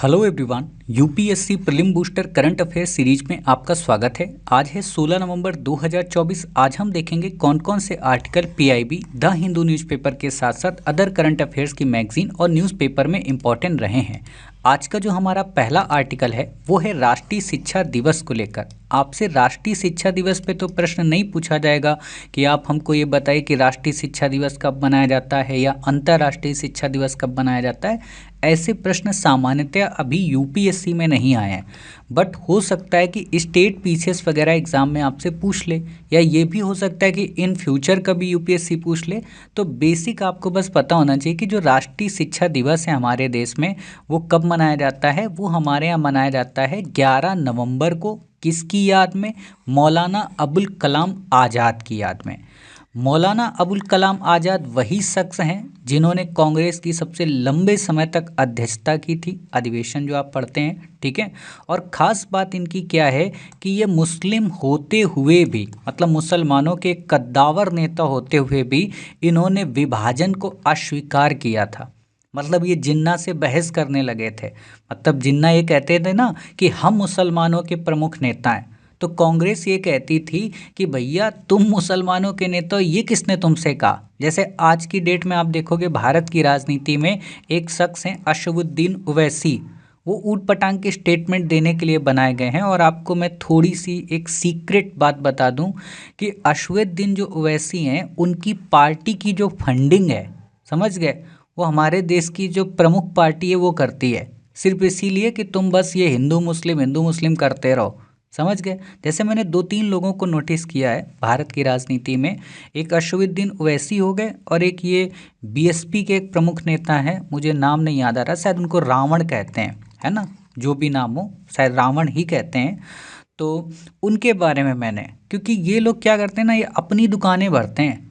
Hello everyone. UPSC prelim booster current affair series में आपका स्वागत है। आज है 16 नवंबर 2024। आज हम देखेंगे कौन कौन से article PIB, the Hindu newspaper के साथ साथ अदर करंट अफेयर्स की मैगजीन और न्यूज़पेपर में इम्पॉर्टेंट रहे हैं। आज का जो हमारा पहला आर्टिकल है वो है राष्ट्रीय शिक्षा दिवस को लेकर। आपसे राष्ट्रीय शिक्षा दिवस पे तो प्रश्न नहीं पूछा जाएगा कि आप हमको ये बताइए कि राष्ट्रीय शिक्षा दिवस कब मनाया जाता है या अंतर्राष्ट्रीय शिक्षा दिवस कब मनाया जाता है। ऐसे प्रश्न सामान्यतया अभी यूपीएससी में नहीं आए हैं, बट हो सकता है कि स्टेट पीसीएस वगैरह एग्जाम में आपसे पूछ ले, या ये भी हो सकता है कि इन फ्यूचर कभी यूपीएससी पूछ ले। तो बेसिक आपको बस पता होना चाहिए कि जो राष्ट्रीय शिक्षा दिवस है हमारे देश में वो कब मनाया जाता है। वो हमारे यहाँ मनाया जाता है 11 नवंबर को। किसकी याद में? मौलाना अबुल कलाम आज़ाद की याद में। मौलाना अबुल कलाम आज़ाद वही शख्स हैं जिन्होंने कांग्रेस की सबसे लंबे समय तक अध्यक्षता की थी, अधिवेशन जो आप पढ़ते हैं, ठीक है। और ख़ास बात इनकी क्या है कि ये मुस्लिम होते हुए भी, मतलब मुसलमानों के कद्दावर नेता होते हुए भी इन्होंने विभाजन को अस्वीकार किया था। मतलब ये जिन्ना से बहस करने लगे थे। मतलब जिन्ना ये कहते थे ना कि हम मुसलमानों के प्रमुख नेता हैं, तो कांग्रेस ये कहती थी कि भैया तुम मुसलमानों के नेता हो, ये किसने तुमसे कहा। जैसे आज की डेट में आप देखोगे भारत की राजनीति में एक शख्स हैं असदुद्दीन ओवैसी, वो ऊट पटांग के स्टेटमेंट देने के लिए बनाए गए हैं। और आपको मैं थोड़ी सी एक सीक्रेट बात बता दूं कि असदुद्दीन जो ओवैसी हैं उनकी पार्टी की जो फंडिंग है, समझ गए, वो हमारे देश की जो प्रमुख पार्टी है वो करती है, सिर्फ इसीलिए कि तुम बस ये हिंदू मुस्लिम करते रहो, समझ गए। जैसे मैंने 2-3 लोगों को नोटिस किया है भारत की राजनीति में, एक असदुद्दीन ओवैसी हो गए और एक ये बीएसपी के एक प्रमुख नेता हैं, मुझे नाम नहीं याद आ रहा, शायद उनको रावण कहते हैं, है ना, जो भी नाम हो शायद रावण ही कहते हैं। तो उनके बारे में मैंने, क्योंकि ये लोग क्या करते हैं ना, ये अपनी दुकानें भरते हैं,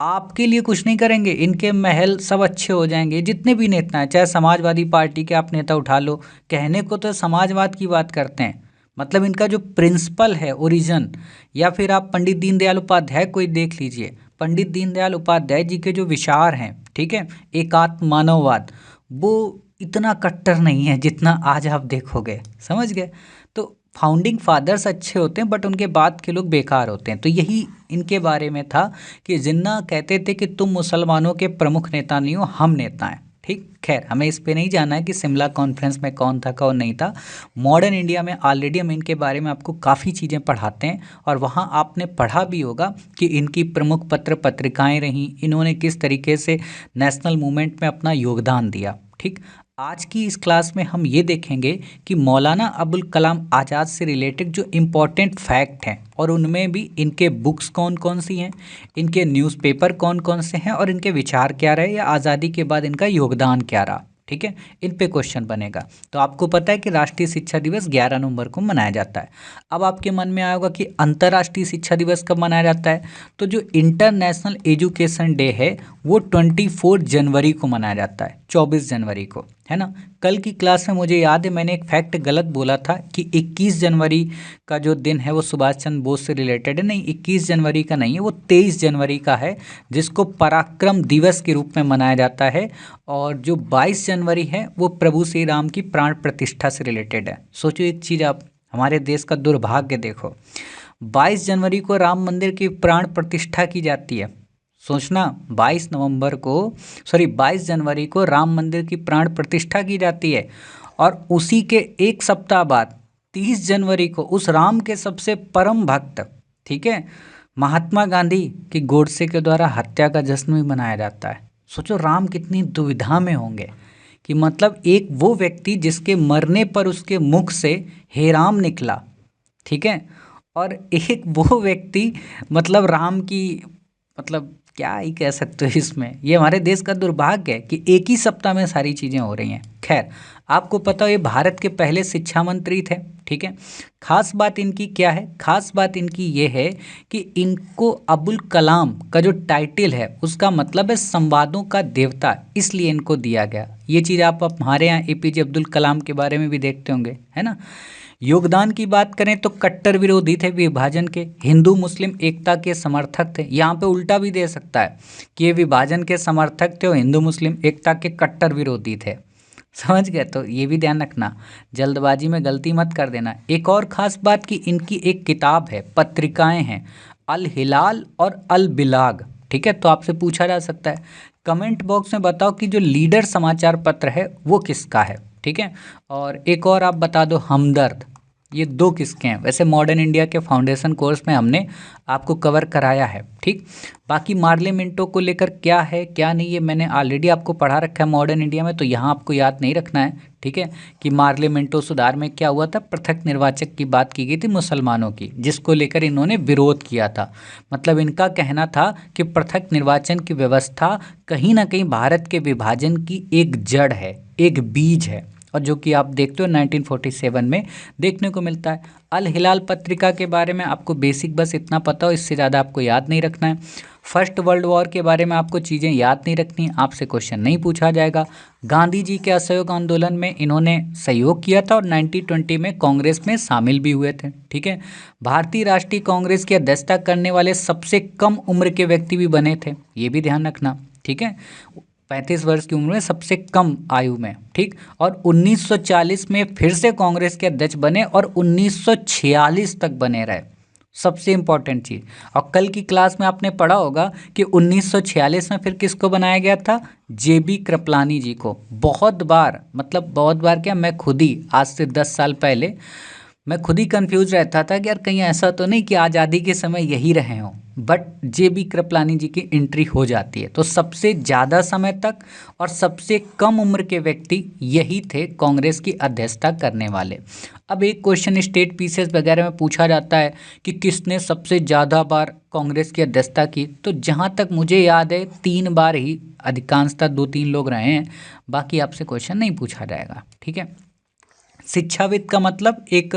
आपके लिए कुछ नहीं करेंगे। इनके महल सब अच्छे हो जाएंगे, जितने भी नेता हैं, चाहे समाजवादी पार्टी के आप नेता उठा लो, कहने को तो समाजवाद की बात करते हैं, मतलब इनका जो प्रिंसिपल है ओरिजिन। या फिर आप पंडित दीनदयाल उपाध्याय कोई देख लीजिए, पंडित दीनदयाल उपाध्याय जी के जो विचार हैं, ठीक है, एकात्म मानववाद, वो इतना कट्टर नहीं है जितना आज आप देखोगे, समझ गए। तो फाउंडिंग फादर्स अच्छे होते हैं बट उनके बाद के लोग बेकार होते हैं। तो यही इनके बारे में था कि जिन्ना कहते थे कि तुम मुसलमानों के प्रमुख नेता नहीं हो, हम नेता हैं, ठीक। खैर हमें इस पे नहीं जाना है कि शिमला कॉन्फ्रेंस में कौन था कौन नहीं था। मॉडर्न इंडिया में ऑलरेडी हम इनके बारे में आपको काफ़ी चीज़ें पढ़ाते हैं, और वहाँ आपने पढ़ा भी होगा कि इनकी प्रमुख पत्र पत्रिकाएँ रहीं, इन्होंने किस तरीके से नेशनल मूवमेंट में अपना योगदान दिया, ठीक। आज की इस क्लास में हम ये देखेंगे कि मौलाना अबुल कलाम आज़ाद से रिलेटेड जो इम्पोर्टेंट फैक्ट हैं, और उनमें भी इनके बुक्स कौन कौन सी हैं, इनके न्यूज़पेपर कौन कौन से हैं, और इनके विचार क्या रहे या आज़ादी के बाद इनका योगदान क्या रहा, ठीक है। इन पे क्वेश्चन बनेगा। तो आपको पता है कि राष्ट्रीय शिक्षा दिवस 11 नवंबर को मनाया जाता है। अब आपके मन में आया होगा कि अंतर्राष्ट्रीय शिक्षा दिवस कब मनाया जाता है। तो जो इंटरनेशनल एजुकेशन डे है वो 24 जनवरी को मनाया जाता है, 24 जनवरी को, है ना। कल की क्लास में मुझे याद है मैंने एक फैक्ट गलत बोला था कि 21 जनवरी का जो दिन है वो सुभाष चंद्र बोस से रिलेटेड है। नहीं, 21 जनवरी का नहीं है, वो 23 जनवरी का है, जिसको पराक्रम दिवस के रूप में मनाया जाता है। और जो 22 जनवरी है वो प्रभु श्री राम की प्राण प्रतिष्ठा से रिलेटेड है। सोचो एक चीज़, आप हमारे देश का दुर्भाग्य देखो, 22 जनवरी को राम मंदिर की प्राण प्रतिष्ठा की जाती है। सोचना, 22 जनवरी को राम मंदिर की प्राण प्रतिष्ठा की जाती है, और उसी के एक सप्ताह बाद 30 जनवरी को उस राम के सबसे परम भक्त, ठीक है, महात्मा गांधी की गोडसे के द्वारा हत्या का जश्न भी मनाया जाता है। सोचो राम कितनी दुविधा में होंगे कि मतलब एक वो व्यक्ति जिसके मरने पर उसके मुख से हे राम निकला, ठीक है, और एक वो व्यक्ति, मतलब राम की, मतलब क्या ही कह सकते हो इसमें। ये हमारे देश का दुर्भाग्य है कि एक ही सप्ताह में सारी चीज़ें हो रही हैं। खैर आपको पता हो ये भारत के पहले शिक्षा मंत्री थे, ठीक है। खास बात इनकी क्या है? खास बात इनकी ये है कि इनको अबुल कलाम का जो टाइटल है उसका मतलब है संवादों का देवता, इसलिए इनको दिया गया। ये चीज़ आप हमारे यहाँ एपीजे अब्दुल कलाम के बारे में भी देखते होंगे, है ना। योगदान की बात करें तो कट्टर विरोधी थे विभाजन के, हिंदू मुस्लिम एकता के समर्थक थे। यहाँ पे उल्टा भी दे सकता है कि ये विभाजन के समर्थक थे और हिंदू मुस्लिम एकता के कट्टर विरोधी थे, समझ गए? तो ये भी ध्यान रखना, जल्दबाजी में गलती मत कर देना। एक और ख़ास बात कि इनकी एक किताब है, पत्रिकाएँ हैं, अल हिलाल और अल बिलाग, ठीक है? तो आपसे पूछा जा सकता है, कमेंट बॉक्स में बताओ कि जो लीडर समाचार पत्र है वो किसका है, ठीक है? और एक और आप बता दो, हमदर्द, ये दो किसके हैं? वैसे मॉडर्न इंडिया के फाउंडेशन कोर्स में हमने आपको कवर कराया है, ठीक। बाकी मार्ले मिंटो को लेकर क्या है क्या नहीं, ये मैंने ऑलरेडी आपको पढ़ा रखा है मॉडर्न इंडिया में, तो यहाँ आपको याद नहीं रखना है, ठीक है, कि मार्ले मिंटो सुधार में क्या हुआ था। पृथक निर्वाचक की बात की गई थी मुसलमानों की, जिसको लेकर इन्होंने विरोध किया था। मतलब इनका कहना था कि पृथक निर्वाचन की व्यवस्था कहीं ना कहीं भारत के विभाजन की एक जड़ है, एक बीज है, और जो कि आप देखते हो 1947 में देखने को मिलता है। अल हिलाल पत्रिका के बारे में आपको बेसिक बस इतना पता हो, इससे ज़्यादा आपको याद नहीं रखना है। फर्स्ट वर्ल्ड वॉर के बारे में आपको चीज़ें याद नहीं रखनी, आपसे क्वेश्चन नहीं पूछा जाएगा। गांधी जी के असहयोग आंदोलन में इन्होंने सहयोग किया था और 1920 में कांग्रेस में शामिल भी हुए थे, ठीक है। भारतीय राष्ट्रीय कांग्रेस की अध्यक्षता करने वाले सबसे कम उम्र के व्यक्ति भी बने थे, ये भी ध्यान रखना, ठीक है। 35 वर्ष की उम्र में सबसे कम आयु में, ठीक। और 1940 में फिर से कांग्रेस के अध्यक्ष बने और 1946 तक बने रहे, सबसे इंपॉर्टेंट चीज़। और कल की क्लास में आपने पढ़ा होगा कि 1946 में फिर किसको बनाया गया था? जेबी कृपलानी जी को। बहुत बार, मतलब बहुत बार क्या, मैं खुद ही आज से 10 साल पहले मैं खुद ही कंफ्यूज रहता था कि यार कहीं ऐसा तो नहीं कि आज़ादी के समय यही रहे हों, बट जेबी कृपलानी जी की एंट्री हो जाती है। तो सबसे ज़्यादा समय तक और सबसे कम उम्र के व्यक्ति यही थे कांग्रेस की अध्यक्षता करने वाले। अब एक क्वेश्चन स्टेट पीसेस वगैरह में पूछा जाता है कि किसने सबसे ज़्यादा बार कांग्रेस की अध्यक्षता की, तो जहाँ तक मुझे याद है 3 बार ही, अधिकांशतः 2-3 लोग रहे हैं, बाकी आपसे क्वेश्चन नहीं पूछा जाएगा, ठीक है। शिक्षाविद का मतलब एक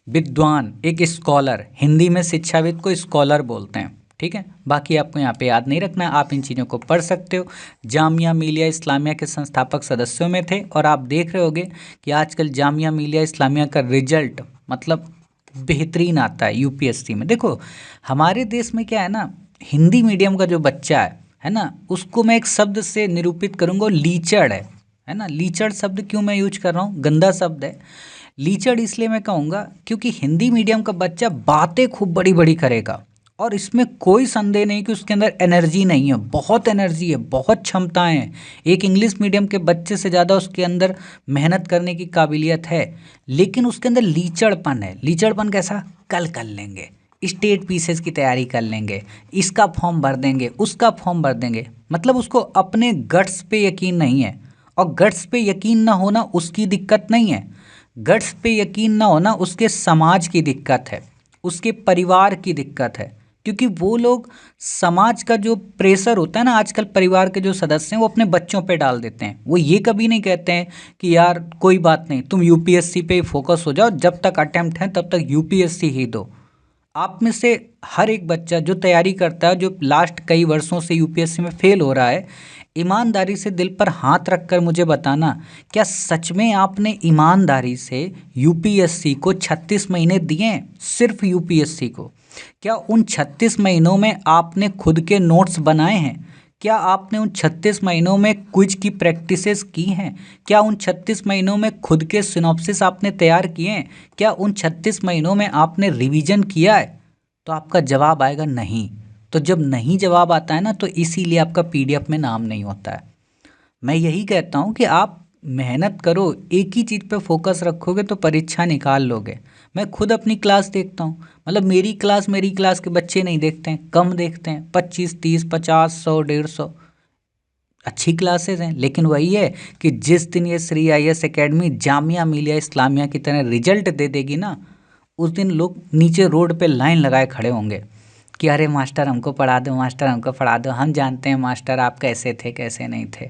विद्वान, एक स्कॉलर, हिंदी में शिक्षाविद को स्कॉलर बोलते हैं, ठीक है। बाकी आपको यहाँ पे याद नहीं रखना है, आप इन चीज़ों को पढ़ सकते हो। जामिया मिलिया इस्लामिया के संस्थापक सदस्यों में थे, और आप देख रहे होगे कि आजकल जामिया मिलिया इस्लामिया का रिजल्ट मतलब बेहतरीन आता है यूपीएससी में। देखो हमारे देश में क्या है ना, हिंदी मीडियम का जो बच्चा है ना, उसको मैं एक शब्द से निरूपित करूँगा, लीचड़ है ना। लीचड़ शब्द क्यों मैं यूज कर रहा हूँ, गंदा शब्द है। लीचड़ इसलिए मैं कहूँगा क्योंकि हिंदी मीडियम का बच्चा बातें खूब बड़ी बड़ी करेगा, और इसमें कोई संदेह नहीं कि उसके अंदर एनर्जी नहीं है, बहुत एनर्जी है, बहुत क्षमताएं हैं। एक इंग्लिश मीडियम के बच्चे से ज़्यादा उसके अंदर मेहनत करने की काबिलियत है, लेकिन उसके अंदर लीचड़पन है। लीचड़पन कैसा? कल कर लेंगे, स्टेट पीसेस की तैयारी कर लेंगे, इसका फॉर्म भर देंगे, उसका फॉर्म भर देंगे, मतलब उसको अपने गट्स पे यकीन नहीं है। और गट्स पे यकीन ना होना उसकी दिक्कत नहीं है, गट्स पे यकीन ना होना उसके समाज की दिक्कत है, उसके परिवार की दिक्कत है। क्योंकि वो लोग समाज का जो प्रेशर होता है ना, आजकल परिवार के जो सदस्य हैं वो अपने बच्चों पे डाल देते हैं। वो ये कभी नहीं कहते हैं कि यार कोई बात नहीं, तुम यूपीएससी पे फोकस हो जाओ, जब तक अटेम्प्ट है तब तक यूपीएससी ही दो। आप में से हर एक बच्चा जो तैयारी करता है, जो लास्ट कई वर्षों से यूपीएससी में फेल हो रहा है, ईमानदारी से दिल पर हाथ रखकर मुझे बताना, क्या सच में आपने ईमानदारी से यूपीएससी को 36 महीने दिए हैं? सिर्फ यूपीएससी को। क्या उन 36 महीनों में आपने खुद के नोट्स बनाए हैं? क्या आपने उन 36 महीनों में क्विज की प्रैक्टिसेस की हैं? क्या उन 36 महीनों में खुद के सिनॉप्सिस आपने तैयार किए हैं? क्या उन 36 महीनों में आपने रिवीजन किया है? तो आपका जवाब आएगा नहीं। तो जब नहीं जवाब आता है ना, तो इसीलिए आपका पीडीएफ में नाम नहीं होता है। मैं यही कहता हूँ कि आप मेहनत करो, एक ही चीज़ पे फोकस रखोगे तो परीक्षा निकाल लोगे। मैं खुद अपनी क्लास देखता हूँ, मतलब मेरी क्लास के बच्चे नहीं देखते हैं, कम देखते हैं, 25, 30, 50, 100, 150 अच्छी क्लासेस हैं। लेकिन वही है कि जिस दिन ये श्री आईएएस एकेडमी जामिया मिलिया इस्लामिया की तरह रिजल्ट दे देगी ना, उस दिन लोग नीचे रोड पे लाइन लगाए खड़े होंगे कि अरे मास्टर हमको पढ़ा दो, मास्टर हमको पढ़ा दो, हम जानते हैं मास्टर आप कैसे थे कैसे नहीं थे।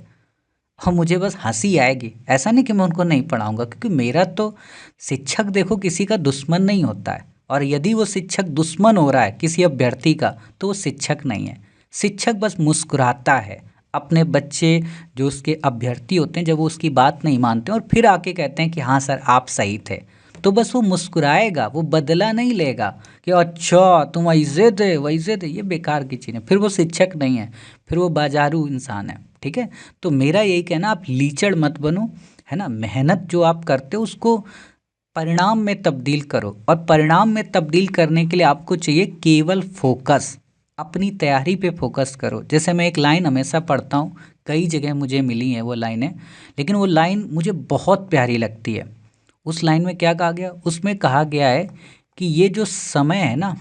और मुझे बस हंसी आएगी। ऐसा नहीं कि मैं उनको नहीं पढ़ाऊंगा, क्योंकि मेरा तो शिक्षक देखो किसी का दुश्मन नहीं होता है, और यदि वो शिक्षक दुश्मन हो रहा है किसी अभ्यर्थी का, तो वो शिक्षक नहीं है। शिक्षक बस मुस्कुराता है अपने बच्चे जो उसके अभ्यर्थी होते हैं, जब वो उसकी बात नहीं मानते और फिर आके कहते हैं कि हाँ सर आप सही थे, तो बस वो मुस्कुराएगा, वो बदला नहीं लेगा कि अच्छा तुम ऐसे थे वैसे थे। ये बेकार की चीज़ है, फिर वो शिक्षक नहीं है, फिर वो बाजारू इंसान है, ठीक है। तो मेरा यही कहना, आप लीचड़ मत बनो, है ना। मेहनत जो आप करते हो उसको परिणाम में तब्दील करो, और परिणाम में तब्दील करने के लिए आपको चाहिए केवल फोकस। अपनी तैयारी पे फोकस करो। जैसे मैं एक लाइन हमेशा पढ़ता हूँ, कई जगह मुझे मिली हैं वो लाइनें, लेकिन वो लाइन मुझे बहुत प्यारी लगती है। उस लाइन में क्या कहा गया, उसमें कहा गया है कि ये जो समय है ना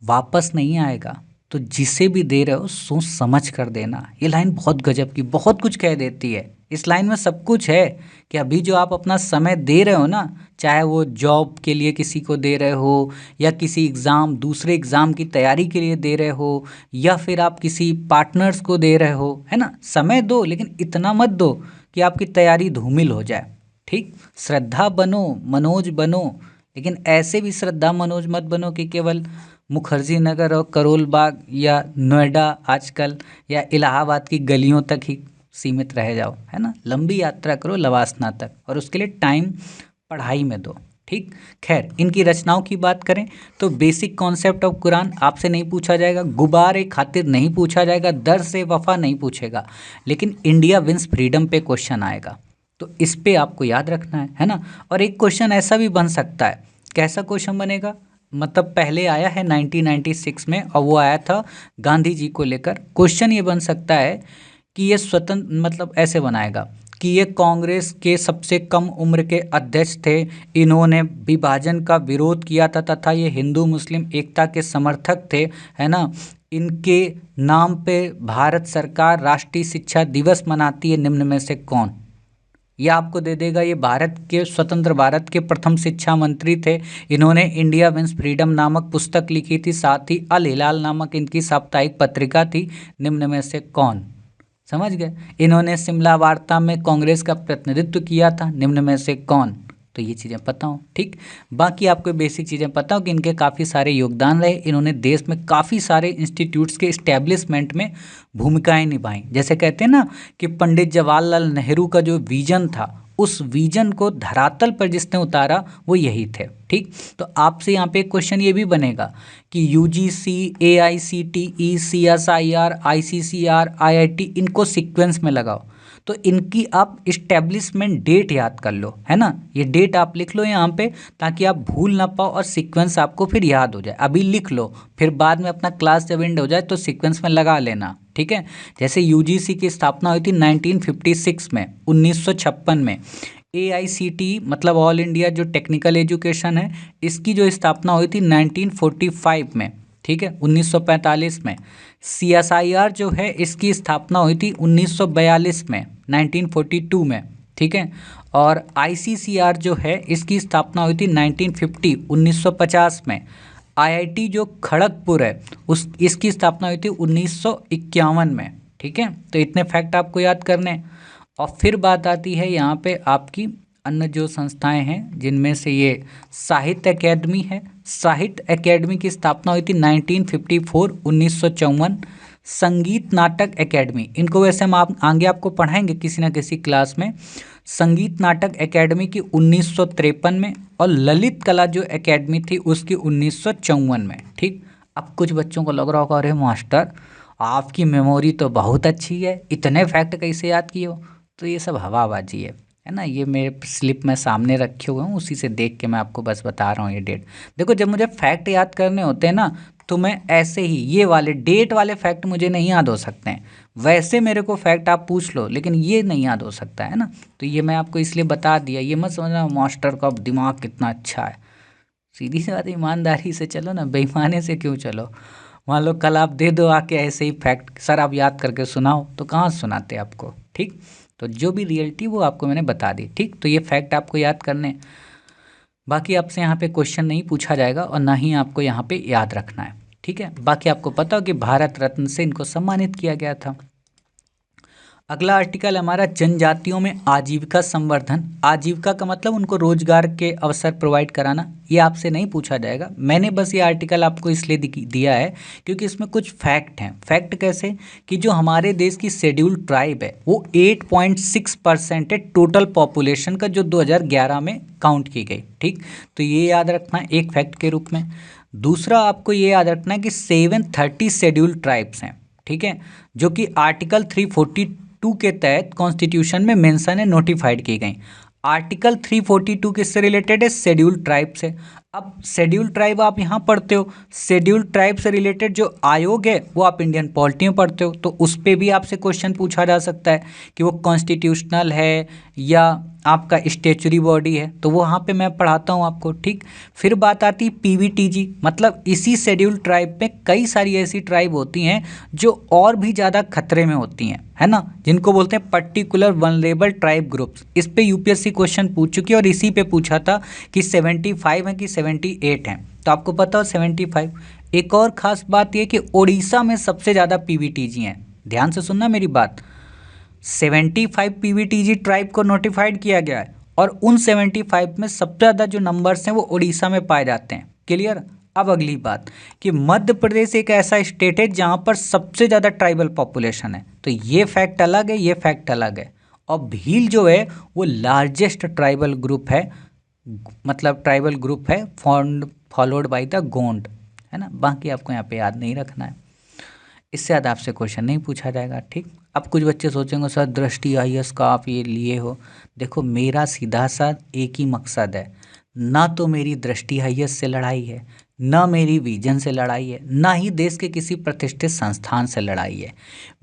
वापस नहीं आएगा, तो जिसे भी दे रहे हो सोच समझ कर देना। ये लाइन बहुत गजब की, बहुत कुछ कह देती है। इस लाइन में सब कुछ है कि अभी जो आप अपना समय दे रहे हो ना, चाहे वो जॉब के लिए किसी को दे रहे हो, या किसी एग्ज़ाम दूसरे एग्ज़ाम की तैयारी के लिए दे रहे हो, या फिर आप किसी पार्टनर्स को दे रहे हो, है ना। समय दो, लेकिन इतना मत दो कि आपकी तैयारी धूमिल हो जाए। ठीक, श्रद्धा बनो, मनोज बनो, लेकिन ऐसे भी श्रद्धा मनोज मत बनो कि केवल मुखर्जी नगर और करोल बाग या नोएडा आजकल या इलाहाबाद की गलियों तक ही सीमित रह जाओ, है ना। लंबी यात्रा करो लवासना तक, और उसके लिए टाइम पढ़ाई में दो। ठीक, खैर इनकी रचनाओं की बात करें तो बेसिक कॉन्सेप्ट ऑफ कुरान आपसे नहीं पूछा जाएगा, गुबारे खातिर नहीं पूछा जाएगा, दर से वफा नहीं पूछेगा, लेकिन इंडिया विंस फ्रीडम पे क्वेश्चन आएगा। तो इस पे आपको याद रखना है ना। और एक क्वेश्चन ऐसा भी बन सकता है, कैसा क्वेश्चन बनेगा, मतलब पहले आया है 1996 में, और वो आया था गांधी जी को लेकर। क्वेश्चन ये बन सकता है कि ये स्वतंत्र, मतलब ऐसे बनाएगा कि ये कांग्रेस के सबसे कम उम्र के अध्यक्ष थे, इन्होंने विभाजन का विरोध किया था तथा ये हिंदू मुस्लिम एकता के समर्थक थे, है ना। इनके नाम पे भारत सरकार राष्ट्रीय शिक्षा दिवस मनाती है, निम्न में से कौन। ये आपको दे देगा, ये भारत के स्वतंत्र भारत के प्रथम शिक्षा मंत्री थे, इन्होंने इंडिया विंस फ्रीडम नामक पुस्तक लिखी थी, साथ ही अल हिलाल नामक इनकी साप्ताहिक पत्रिका थी, निम्न में से कौन। समझ गए। इन्होंने शिमला वार्ता में कांग्रेस का प्रतिनिधित्व किया था, निम्न में से कौन। तो ये चीज़ें पता हो। ठीक, बाकी आपको बेसिक चीज़ें पता हो कि इनके काफ़ी सारे योगदान रहे, इन्होंने देश में काफ़ी सारे इंस्टीट्यूट्स के इस्टेब्लिशमेंट में भूमिकाएं निभाई। जैसे कहते हैं ना कि पंडित जवाहरलाल नेहरू का जो विजन था, उस विजन को धरातल पर जिसने उतारा वो यही थे। ठीक, तो आपसे यहाँ पे एक क्वेश्चन ये भी बनेगा कि UGC, AICTE, CSIR, ICCR, IIT, इनको सीक्वेंस में लगाओ। तो इनकी आप इस्टेब्लिशमेंट डेट याद कर लो, है ना। ये डेट आप लिख लो यहाँ पे, ताकि आप भूल ना पाओ और सीक्वेंस आपको फिर याद हो जाए। अभी लिख लो, फिर बाद में अपना क्लास जब एंड हो जाए तो सीक्वेंस में लगा लेना। ठीक है, जैसे यूजीसी की स्थापना हुई थी 1956 में, 1956 में। एआईसीटी मतलब ऑल इंडिया जो टेक्निकल एजुकेशन है, इसकी जो स्थापना हुई थी 1945 में। ठीक है, 1945 में। सीएसआईआर जो है इसकी स्थापना हुई थी 1942 में, 1942 में। ठीक है, और आईसीसीआर जो है इसकी स्थापना हुई थी 1950, 1950 में। आईआईटी जो खड़गपुर है उस इसकी स्थापना हुई थी 1951 में। ठीक है, तो इतने फैक्ट आपको याद करने। और फिर बात आती है यहाँ पे आपकी अन्य जो संस्थाएं हैं, जिनमें से ये साहित्य अकेडमी है। साहित्य अकेडमी की स्थापना हुई थी 1954, 1954। संगीत नाटक अकेडमी, इनको वैसे हम आप आगे आपको पढ़ाएंगे किसी ना किसी क्लास में। संगीत नाटक अकेडमी की 1953 में, और ललित कला जो अकेडमी थी उसकी 1954 में। ठीक, अब कुछ बच्चों को लग रहा होगा अरे मास्टर आपकी मेमोरी तो बहुत अच्छी है, इतने फैक्ट कैसे याद किए हो। तो ये सब हवाबाजी है ना। ये मेरे स्लिप में सामने रखे हुए हैं, उसी से देख के मैं आपको बस बता रहा हूँ ये डेट। देखो जब मुझे फैक्ट याद करने होते हैं ना, तो मैं ऐसे ही ये वाले डेट वाले फैक्ट मुझे नहीं याद हो सकते हैं। वैसे मेरे को फैक्ट आप पूछ लो, लेकिन ये नहीं याद हो सकता है ना। तो ये मैं आपको इसलिए बता दिया, ये मत समझना मास्टर का दिमाग कितना अच्छा है। सीधी सी बात, ईमानदारी से चलो ना, बेईमाने से क्यों चलो। मान लो कल आप दे दो आके ऐसे ही फैक्ट, सर आप याद करके सुनाओ, तो कहाँ सुनाते आपको। ठीक, तो जो भी रियलिटी वो आपको मैंने बता दी। ठीक, तो ये फैक्ट आपको याद करने, बाकी आपसे यहाँ पे क्वेश्चन नहीं पूछा जाएगा और ना ही आपको यहाँ पे याद रखना है। ठीक है, बाकी आपको पता हो कि भारत रत्न से इनको सम्मानित किया गया था। अगला आर्टिकल हमारा जनजातियों में आजीविका संवर्धन। आजीविका का मतलब उनको रोजगार के अवसर प्रोवाइड कराना। ये आपसे नहीं पूछा जाएगा, मैंने बस ये आर्टिकल आपको इसलिए दिया है क्योंकि इसमें कुछ फैक्ट हैं। फैक्ट कैसे कि जो हमारे देश की शेड्यूल्ड ट्राइब है वो 8.6% है टोटल पॉपुलेशन का, जो 2011 में काउंट की गई। ठीक, तो ये याद रखना है एक फैक्ट के रूप में। दूसरा आपको ये याद रखना है कि 730 शेड्यूल्ड ट्राइब्स हैं। ठीक है, जो कि आर्टिकल 342 2 के तहत कॉन्स्टिट्यूशन में मेंशन है, नोटिफाइड की गई। आर्टिकल 342 किससे रिलेटेड है? शेड्यूल ट्राइब से। अब शेड्यूल ट्राइब आप यहाँ पढ़ते हो, शेड्यूल ट्राइब से रिलेटेड जो आयोग है वो आप इंडियन पॉलिटी में पढ़ते हो, तो उस पर भी आपसे क्वेश्चन पूछा जा सकता है कि वो कॉन्स्टिट्यूशनल है या आपका स्टेचुरी बॉडी है, तो वो वहाँ पे मैं पढ़ाता हूँ आपको, ठीक। फिर बात आती है पीवीटीजी, मतलब इसी शेड्यूल ट्राइब में कई सारी ऐसी ट्राइब होती हैं जो और भी ज़्यादा खतरे में होती हैं, है ना, जिनको बोलते हैं पर्टिकुलर वनरेबल ट्राइब ग्रुप्स। इस पे यूपीएससी क्वेश्चन पूछ चुकी है और इसी पे पूछा था कि 75 है कि 78 हैं, तो आपको पता हो 75। एक और ख़ास बात यह कि उड़ीसा में सबसे ज़्यादा पीवीटीजी हैं, ध्यान से सुनना मेरी बात। 75 पीवीटीजी ट्राइब को नोटिफाइड किया गया है और उन 75 में सबसे ज़्यादा जो नंबर्स हैं वो उड़ीसा में पाए जाते हैं। क्लियर। अब अगली बात कि मध्य प्रदेश एक ऐसा स्टेट है जहाँ पर सबसे ज़्यादा ट्राइबल पॉपुलेशन है, तो ये फैक्ट अलग है, ये फैक्ट अलग है। और भील जो है वो लार्जेस्ट ट्राइबल ग्रुप है, मतलब ट्राइबल ग्रुप है फॉलोड बाय द गोंड, है ना। बाकी आपको यहाँ पे याद नहीं रखना है, इससे ज़्यादा आपसे क्वेश्चन नहीं पूछा जाएगा, ठीक। अब कुछ बच्चे सोचेंगे सर दृष्टि आईएएस का आप ये लिए हो, देखो मेरा सीधा सा एक ही मकसद है, ना तो मेरी दृष्टि आईएएस से लड़ाई है, ना मेरी विजन से लड़ाई है, ना ही देश के किसी प्रतिष्ठित संस्थान से लड़ाई है।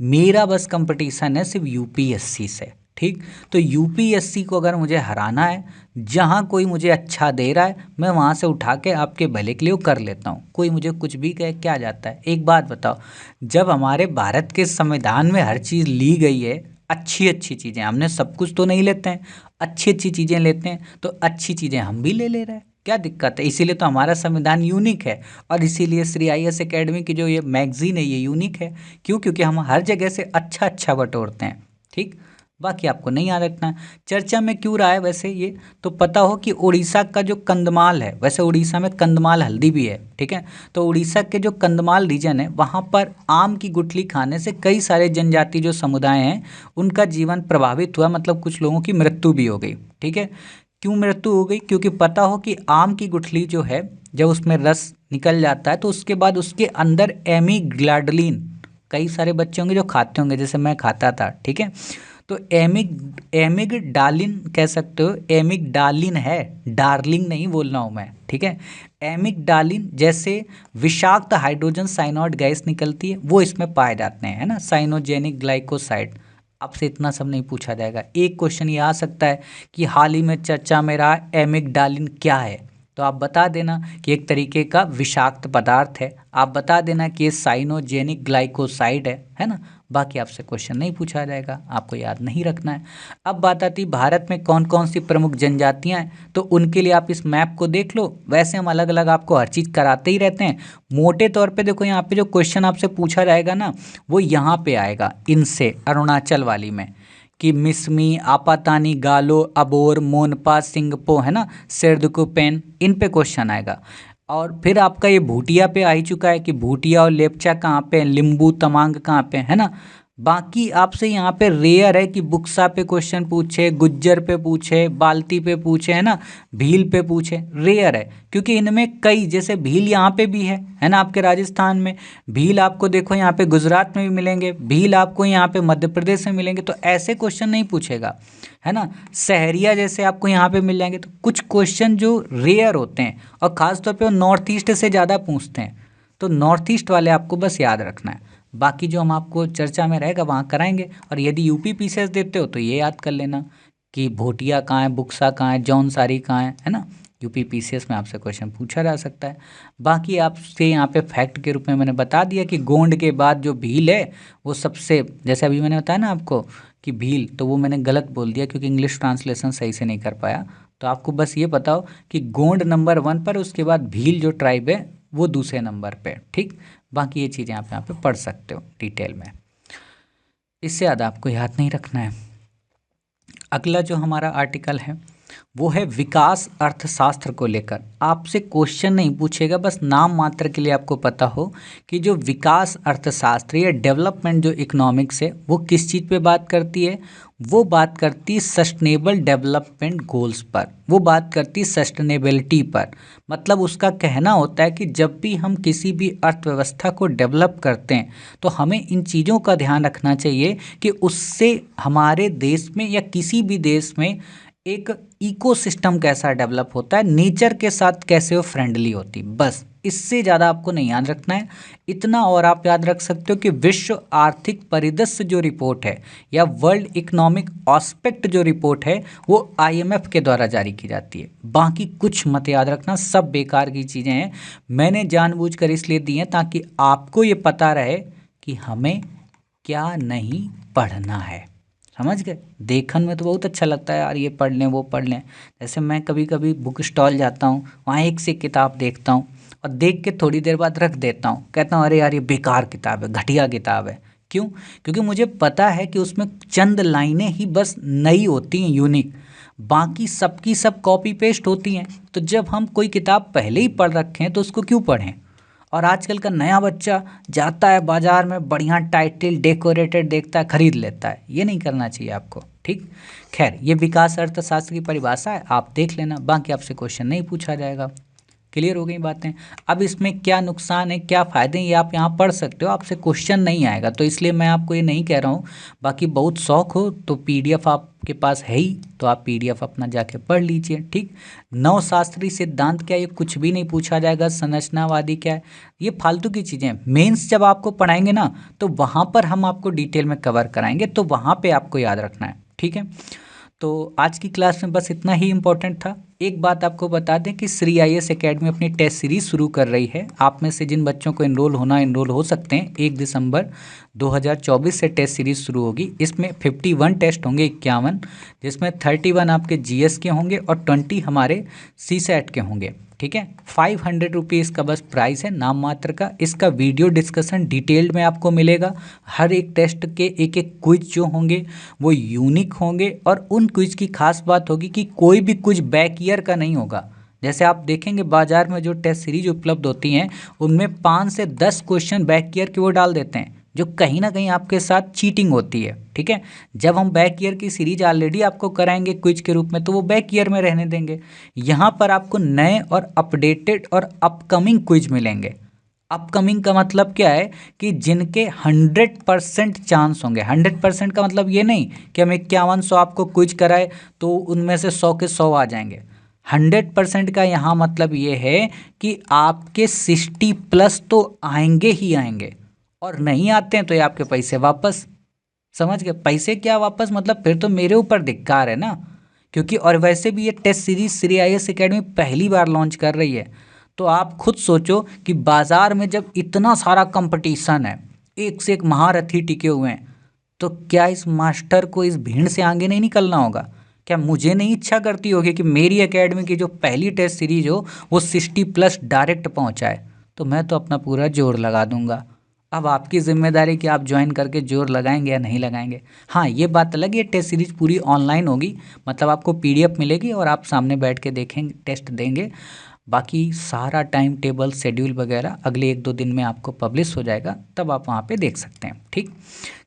मेरा बस कंपटीशन है सिर्फ यूपीएससी से, ठीक। तो यूपीएससी को अगर मुझे हराना है, जहाँ कोई मुझे अच्छा दे रहा है मैं वहाँ से उठा के आपके भले के लिए कर लेता हूँ, कोई मुझे कुछ भी कहे क्या जाता है। एक बात बताओ, जब हमारे भारत के संविधान में हर चीज़ ली गई है, अच्छी अच्छी चीज़ें, हमने सब कुछ तो नहीं लेते हैं, अच्छी अच्छी चीज़ें लेते हैं, तो अच्छी चीज़ें हम भी ले रहे हैं, क्या दिक्कत है? इसीलिए तो हमारा संविधान यूनिक है और इसीलिए श्री आईएएस एकेडमी की जो ये मैगजीन है ये यूनिक है। क्यों? क्योंकि हम हर जगह से अच्छा अच्छा बटोरते हैं, ठीक। बाकी आपको नहीं याद रखना है। चर्चा में क्यों रहा है वैसे ये तो पता हो कि उड़ीसा का जो कंधमाल है, वैसे उड़ीसा में कंधमाल हल्दी भी है, ठीक है। तो उड़ीसा के जो कंधमाल रीजन है वहाँ पर आम की गुठली खाने से कई सारे जनजाति जो समुदाय हैं उनका जीवन प्रभावित हुआ, मतलब कुछ लोगों की मृत्यु भी हो गई, ठीक है। क्यों मृत्यु हो गई? क्योंकि पता हो कि आम की गुठली जो है जब उसमें रस निकल जाता है तो उसके बाद उसके अंदर एमिग्लाडलिन, कई सारे बच्चे होंगे जो खाते होंगे, जैसे मैं खाता था, ठीक है। तो एमिगडालिन कह सकते हो, एमिगडालिन है, डार्लिंग नहीं बोल रहा हूँ मैं, ठीक है। एमिगडालिन जैसे विषाक्त हाइड्रोजन साइनाइड गैस निकलती है वो इसमें पाए जाते हैं, है ना, साइनोजेनिक ग्लाइकोसाइड। आपसे इतना सब नहीं पूछा जाएगा। एक क्वेश्चन ये आ सकता है कि हाल ही में चर्चा में रहा एमिगडालिन क्या है, तो आप बता देना कि एक तरीके का विषाक्त पदार्थ है, आप बता देना कि ये साइनोजेनिक ग्लाइकोसाइड है ना। बाकी आपसे क्वेश्चन नहीं पूछा जाएगा, आपको याद नहीं रखना है। अब बात आती भारत में कौन कौन सी प्रमुख जनजातियां हैं, तो उनके लिए आप इस मैप को देख लो। वैसे हम अलग अलग आपको हर चीज़ कराते ही रहते हैं। मोटे तौर पे देखो यहाँ पे जो क्वेश्चन आपसे पूछा जाएगा ना वो यहाँ पे आएगा, इनसे अरुणाचल वाली में, कि मिसमी, आपातानी, गालो, अबोर, मोनपा, सिंगपो, है ना, शेरदुकुपेन, इन पे क्वेश्चन आएगा। और फिर आपका ये भूटिया पे आ ही चुका है कि भूटिया और लेपचा कहाँ पे हैं, लिम्बू तमांग कहाँ पे, है ना। बाकी आपसे यहाँ पे रेयर है कि बुक्सा पे क्वेश्चन पूछे, गुज्जर पे पूछे, बाल्टी पे पूछे, है ना, भील पे पूछे, रेयर है। क्योंकि इनमें कई, जैसे भील यहाँ पे भी है ना, आपके राजस्थान में भील आपको देखो यहाँ पे गुजरात में भी मिलेंगे, भील आपको यहाँ पे मध्य प्रदेश में मिलेंगे, तो ऐसे क्वेश्चन नहीं पूछेगा, है ना। सहरिया जैसे आपको यहाँ पे मिल जाएंगे। तो कुछ क्वेश्चन जो रेयर होते हैं और ख़ासतौर पे वो नॉर्थ ईस्ट से ज़्यादा पूछते हैं, तो नॉर्थ ईस्ट वाले आपको बस याद रखना है। बाकी जो हम आपको चर्चा में रहेगा वहाँ कराएंगे। और यदि यूपी पीसीएस देते हो तो ये याद कर लेना कि भोटिया कहाँ है, बुक्सा कहाँ है, जौनसारी कहाँ है ना। यूपी पीसीएस में आपसे क्वेश्चन पूछा जा सकता है। बाकी आपसे यहाँ पे फैक्ट के रूप में मैंने बता दिया कि गोंड के बाद जो भील है वो सबसे, जैसे अभी मैंने बताया ना आपको कि भील, तो वो मैंने गलत बोल दिया क्योंकि इंग्लिश ट्रांसलेशन सही से नहीं कर पाया। तो आपको बस ये बताओ कि गोंड नंबर 1 पर, उसके बाद भील जो ट्राइब है वो दूसरे नंबर पे, ठीक। बाकी ये चीज़ें आप यहाँ पे पढ़ सकते हो डिटेल में, इससे ज़्यादा आपको याद नहीं रखना है। अगला जो हमारा आर्टिकल है वो है विकास अर्थशास्त्र को लेकर। आपसे क्वेश्चन नहीं पूछेगा, बस नाम मात्र के लिए आपको पता हो कि जो विकास अर्थशास्त्र या डेवलपमेंट जो इकोनॉमिक्स है वो किस चीज़ पे बात करती है। वो बात करती है सस्टेनेबल डेवलपमेंट गोल्स पर, वो बात करती है सस्टेनेबिलिटी पर। मतलब उसका कहना होता है कि जब भी हम किसी भी अर्थव्यवस्था को डेवलप करते हैं तो हमें इन चीज़ों का ध्यान रखना चाहिए कि उससे हमारे देश में या किसी भी देश में एक इकोसिस्टम कैसा डेवलप होता है, नेचर के साथ कैसे वो फ्रेंडली होती। बस इससे ज़्यादा आपको नहीं याद रखना है। इतना और आप याद रख सकते हो कि विश्व आर्थिक परिदृश्य जो रिपोर्ट है या वर्ल्ड इकोनॉमिक ऑस्पेक्ट जो रिपोर्ट है वो IMF के द्वारा जारी की जाती है। बाकी कुछ मत याद रखना, सब बेकार की चीज़ें हैं। मैंने जानबूझकर इसलिए दी हैं ताकि आपको ये पता रहे कि हमें क्या नहीं पढ़ना है। समझ गए। देखने में तो बहुत अच्छा लगता है यार, ये पढ़ लें वो पढ़ लें। जैसे मैं कभी कभी बुक स्टॉल जाता हूँ, वहाँ एक से किताब देखता हूँ और देख के थोड़ी देर बाद रख देता हूँ, कहता हूँ अरे यार ये बेकार किताब है, घटिया किताब है। क्यों? क्योंकि मुझे पता है कि उसमें चंद लाइनें ही बस नई होती हैं, यूनिक, बाकी सबकी सब कॉपी पेस्ट होती हैं। तो जब हम कोई किताब पहले ही पढ़ रखे हैं तो उसको क्यों पढ़ें। और आजकल का नया बच्चा जाता है बाजार में, बढ़िया टाइटल डेकोरेटेड देखता है, खरीद लेता है। ये नहीं करना चाहिए आपको, ठीक। खैर, ये विकास अर्थशास्त्र की परिभाषा है, आप देख लेना, बाकी आपसे क्वेश्चन नहीं पूछा जाएगा। क्लियर हो गई बातें। अब इसमें क्या नुकसान है क्या फ़ायदे हैं ये आप यहाँ पढ़ सकते हो, आपसे क्वेश्चन नहीं आएगा तो इसलिए मैं आपको ये नहीं कह रहा हूँ। बाकी बहुत शौक हो तो PDF आपके पास है ही, तो आप PDF अपना जाके पढ़ लीजिए, ठीक। नवशास्त्रीय सिद्धांत क्या, ये कुछ भी नहीं पूछा जाएगा। संरचनावादी क्या है, ये फालतू की चीज़ें हैं। मेंस जब आपको पढ़ाएंगे ना तो वहाँ पर हम आपको डिटेल में कवर कराएंगे, तो वहाँ पर आपको याद रखना है, ठीक है। तो आज की क्लास में बस इतना ही इम्पोर्टेंट था। एक बात आपको बता दें कि श्री IAS एकेडमी अपनी टेस्ट सीरीज शुरू कर रही है। आप में से जिन बच्चों को एनरोल हो सकते हैं, 1 दिसंबर 2024 से टेस्ट सीरीज शुरू होगी। इसमें 51 टेस्ट होंगे, 51, जिसमें 31 आपके GS के होंगे और 20 हमारे CSAT के होंगे, ठीक है। 500 रुपीज़ का बस प्राइस है, नाम मात्र का। इसका वीडियो डिस्कशन डिटेल्ड में आपको मिलेगा। हर एक टेस्ट के एक एक क्विज जो होंगे वो यूनिक होंगे और उन क्विज की खास बात होगी कि कोई भी क्विज बैक ईयर का नहीं होगा। जैसे आप देखेंगे बाजार में जो टेस्ट सीरीज उपलब्ध होती हैं उनमें 5 से 10 क्वेश्चन बैक ईयर के वो डाल देते हैं, जो कहीं ना कहीं आपके साथ चीटिंग होती है, ठीक है। जब हम बैक ईयर की सीरीज ऑलरेडी आपको कराएंगे क्विज के रूप में तो वो बैक ईयर में रहने देंगे। यहाँ पर आपको नए और अपडेटेड और अपकमिंग क्विज मिलेंगे। अपकमिंग का मतलब क्या है कि जिनके 100% चांस होंगे। 100% का मतलब ये नहीं कि हम 5100 आपको क्विज कराए तो उनमें से 100 के 100 आ जाएंगे। 100% का यहाँ मतलब ये है कि आपके 60+ तो आएंगे ही आएंगे, और नहीं आते हैं तो ये आपके पैसे वापस। समझ गए। पैसे क्या वापस, मतलब फिर तो मेरे ऊपर धिक्कार है ना, क्योंकि और वैसे भी ये test series Shri IAS academy पहली बार लॉन्च कर रही है। तो आप खुद सोचो कि बाजार में जब इतना सारा कंपटीशन है, एक से एक महारथी टिके हुए हैं, तो क्या इस मास्टर को इस भीड़ से आगे नहीं निकलना होगा। क्या मुझे नहीं इच्छा करती होगी कि मेरी एकेडमी की जो पहली टेस्ट सीरीज हो वो 60+ डायरेक्ट पहुंचाए। तो मैं तो अपना पूरा जोर लगा दूंगा। अब आपकी जिम्मेदारी कि आप ज्वाइन करके जोर लगाएंगे या नहीं लगाएंगे। हाँ, ये बात अलग है, टेस्ट सीरीज पूरी ऑनलाइन होगी, मतलब आपको PDF मिलेगी और आप सामने बैठ के देखेंगे, टेस्ट देंगे। बाकी सारा टाइम टेबल शेड्यूल वगैरह अगले 1-2 दिन में आपको पब्लिश हो जाएगा, तब आप वहाँ पे देख सकते हैं, ठीक।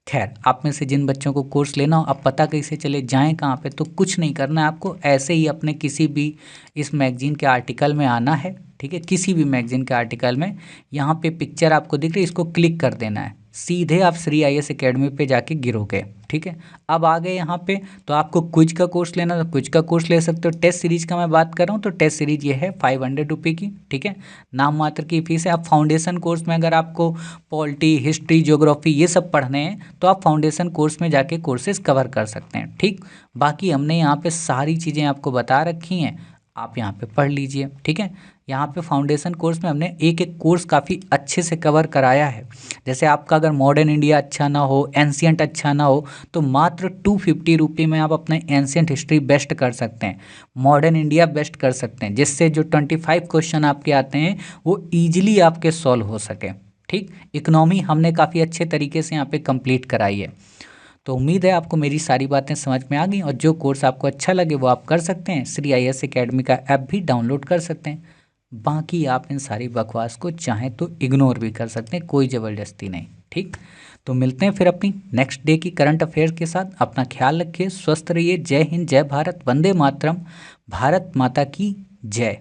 खैर, आप में से जिन बच्चों को कोर्स लेना हो, अब पता कैसे चले जाएं कहाँ पे, तो कुछ नहीं करना है आपको, ऐसे ही अपने किसी भी इस मैगजीन के आर्टिकल में आना है, ठीक है। किसी भी मैगजीन के आर्टिकल में यहाँ पे पिक्चर आपको दिख रही है, इसको क्लिक कर देना है, सीधे आप श्री IAS एकेडमी पे जाके गिरोगे, ठीक है। अब आ गए यहाँ पे, तो आपको क्विज का कोर्स लेना तो क्विज का कोर्स ले सकते हो। टेस्ट सीरीज का मैं बात कर रहा हूँ तो टेस्ट सीरीज ये है 500 रुपये की, ठीक है, नाम मात्र की फीस है। अब फाउंडेशन कोर्स में अगर आपको पॉलिटी, हिस्ट्री, ज्योग्राफी ये सब पढ़ने हैं तो आप फाउंडेशन कोर्स में जाके कोर्सेज कवर कर सकते हैं, ठीक। बाकी हमने यहाँ पे सारी चीज़ें आपको बता रखी हैं, आप यहाँ पे पढ़ लीजिए, ठीक है। यहाँ पे फाउंडेशन कोर्स में हमने एक एक कोर्स काफ़ी अच्छे से कवर कराया है। जैसे आपका अगर मॉडर्न इंडिया अच्छा ना हो, एंशियंट अच्छा ना हो, तो मात्र 250 रुपये में आप अपने एंशियंट हिस्ट्री बेस्ट कर सकते हैं, मॉडर्न इंडिया बेस्ट कर सकते हैं, जिससे जो 25 क्वेश्चन आपके आते हैं वो ईजिली आपके सॉल्व हो सके, ठीक। इकोनॉमी हमने काफ़ी अच्छे तरीके से यहाँ पे कंप्लीट कराई है। तो उम्मीद है आपको मेरी सारी बातें समझ में आ गई, और जो कोर्स आपको अच्छा लगे वो आप कर सकते हैं। श्री IAS एकेडमी का ऐप भी डाउनलोड कर सकते हैं। बाकी आप इन सारी बकवास को चाहें तो इग्नोर भी कर सकते हैं, कोई ज़बरदस्ती नहीं। ठीक, तो मिलते हैं फिर अपनी नेक्स्ट डे की करंट अफेयर के साथ। अपना ख्याल रखिए, स्वस्थ रहिए। जय हिंद, जय भारत, वंदे मातरम, भारत माता की जय।